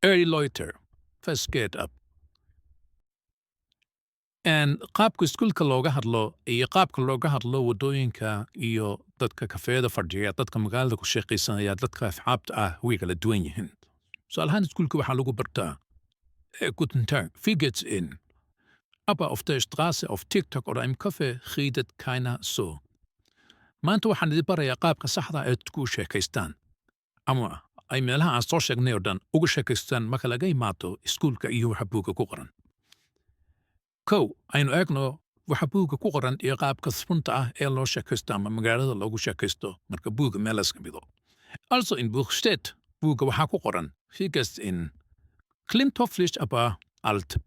early loiter, first get up. And qaabka iskuulka looga hadlo iyo qaabka looga hadlo waddooyinka iyo dadka kafeeda fadhiya, dadka magaalada ku shaqaysanaya, dadka asxaabta ah way kala duwan yihiin. Tusaale ahaan iskuulka waxaa lagu bartaa Guten Tag, wie geht's Ihnen? Aber auf der Straße, auf TikTok oder im Café redet keiner so. Maanta waxaan idin barayaa qaabka saxda ah ee dadku u sheekaystaan ama ay meelaha aan soo sheegnay oo dhan uga sheekaystaan marka laga imaado iskuulka iyo waxa buugga ku qoran. Kow, aynu eegno waxa buugga ku qoran iyo qaabka runta ah ee loo sheekaysto ama magaalada loogu sheekaysto marka buugga meel laska mido. Also in Buch steht, buugga waxaa ku qoran, wie geht's Ihnen? Klingt hoffentlich aber alt.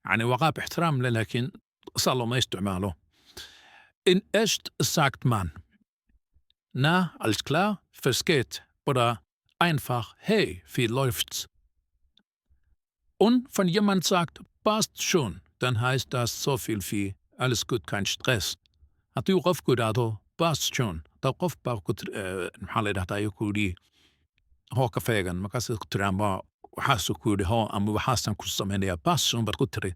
يعني وقاب احترام له لكن صار له ما يستعماله. In echt sagt man, na, alles klar, was geht? Oder einfach, hey, wie läuft's? Und wenn jemand sagt, passt schon, dann heißt das so viel wie, alles gut, kein Stress. Hat du auf gut, also, passt schon. Da auf gut, محل ده يقولي هو كفاية ما كاسة ترامبا وحاسو كودي هو أما وحاسن كوسام هنيا passt schon بتقولي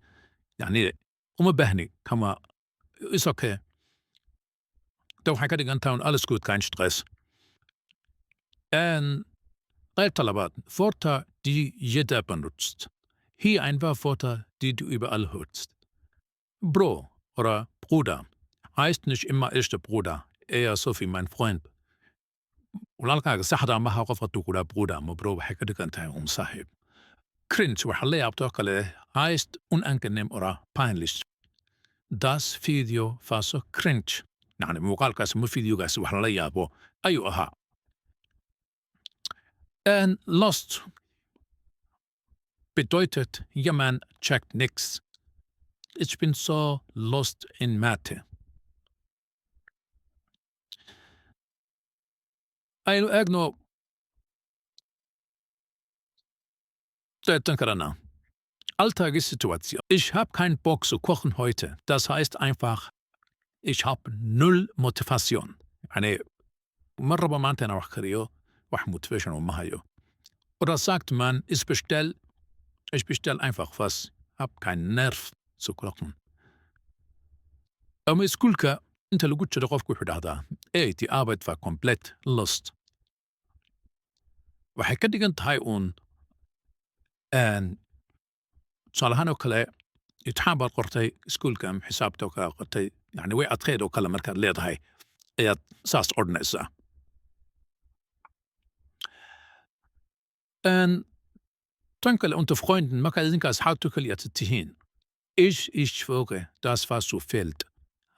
يعني وما بهني كما ist okay. Da waxay ka dhigan tahay alles gut, kein Stress. Drei Talabat, Wörter, die jeder benutzt. Hier ein paar Wörter, die du überall hörst. Bro oder Bruder heißt nicht immer echter Bruder, eher so wie mein Freund. ولكن صحدا ما هقفت ولا Bruder, ما Bro waxay ka dhigan tahay saaxiib. Cringe waxa la yaabto kale heißt unangenehm oder peinlich. Das Video war so cringe. يعني muuqaalkaas ma fideogaas wax lala yaabo ayuu ahaa. Lost bedeutet, jemand checkt nix. Ich bin so lost in Mathe. Aynu eegno Denkerana. Alltagssituation. Ich habe keinen Bock zu kochen heute. Das heißt einfach, ich habe null Motivation. يعني مرة ما أنت أنا وحكريو وح motivation وما هيو. Oder sagt man, ich bestell einfach was, hab keinen Nerv zu kochen. Aber iskuulka inta lagu jiro qofku wuxuu dhahdaa, die Arbeit war komplett lost. Waxay ka dhigan tahay tusaale ahaan oo kale imtixaan baad qortay iskuulka ama xisaabta oo kale qortay يعني way adkeyd oo kale markaad leedahay ayaad saas odhanaysaa. Tan kale unter Freunden marka idinka asxaabtu kaliya tihiin. Ich schwöre, das war so wild.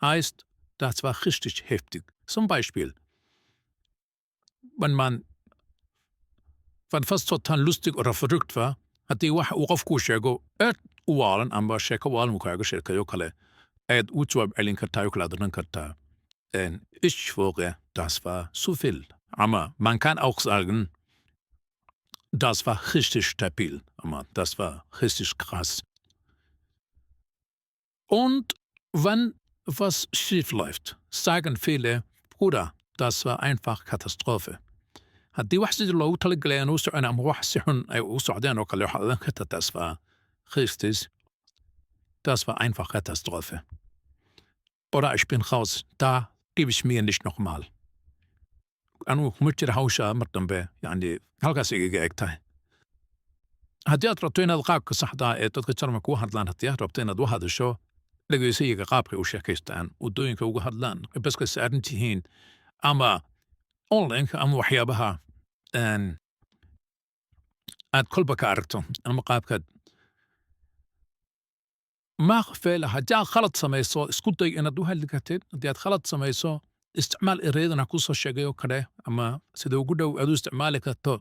Heißt, das war richtig heftig. Zum Beispiel, wenn fast total lustig oder verrückt war, hat die waxa uu qofku sheego u waalan amba sheeko waalan uu kaaga sheekayo kale ayaad u jawaab celin kartaa oo kala adran kartaa. Ich schwöre, das war so viel. Aber man kann auch sagen, das war richtig stabil. Aber das war richtig krass. Und wenn was schief läuft, sagen viele, Bruder, das war einfach Katastrophe. haddii wax sidii loogu talagalay aan u socon ama wax si xun ay u socdeen oo kale waxaa odhan karta das war richtig, das war einfach Katastrophe. Oder ich bin raus, da gebe ich mir nicht nochmal. Anu kuma jira hawsha mar dambe yani halkaas igaga eg tahay. Haddii aad rabto inaad qaabka saxda ee dadka Jarmalka u hadlaan, haddii aad rabto inaad u hadasho dhegeysiga qaabka u sheekaystaan, waddooyinka uga hadlaan, baska saaran tihiin ama online ama waxyaabaha aad kolba ka aragto ama qaabkaad ma feela haddii aad khalad samayso isku day inaad u hadli kartid. Haddii aad khalad samayso isticmaal ereyadana ku soo sheegay oo kale ama sida ugu dhow aad u isticmaali karto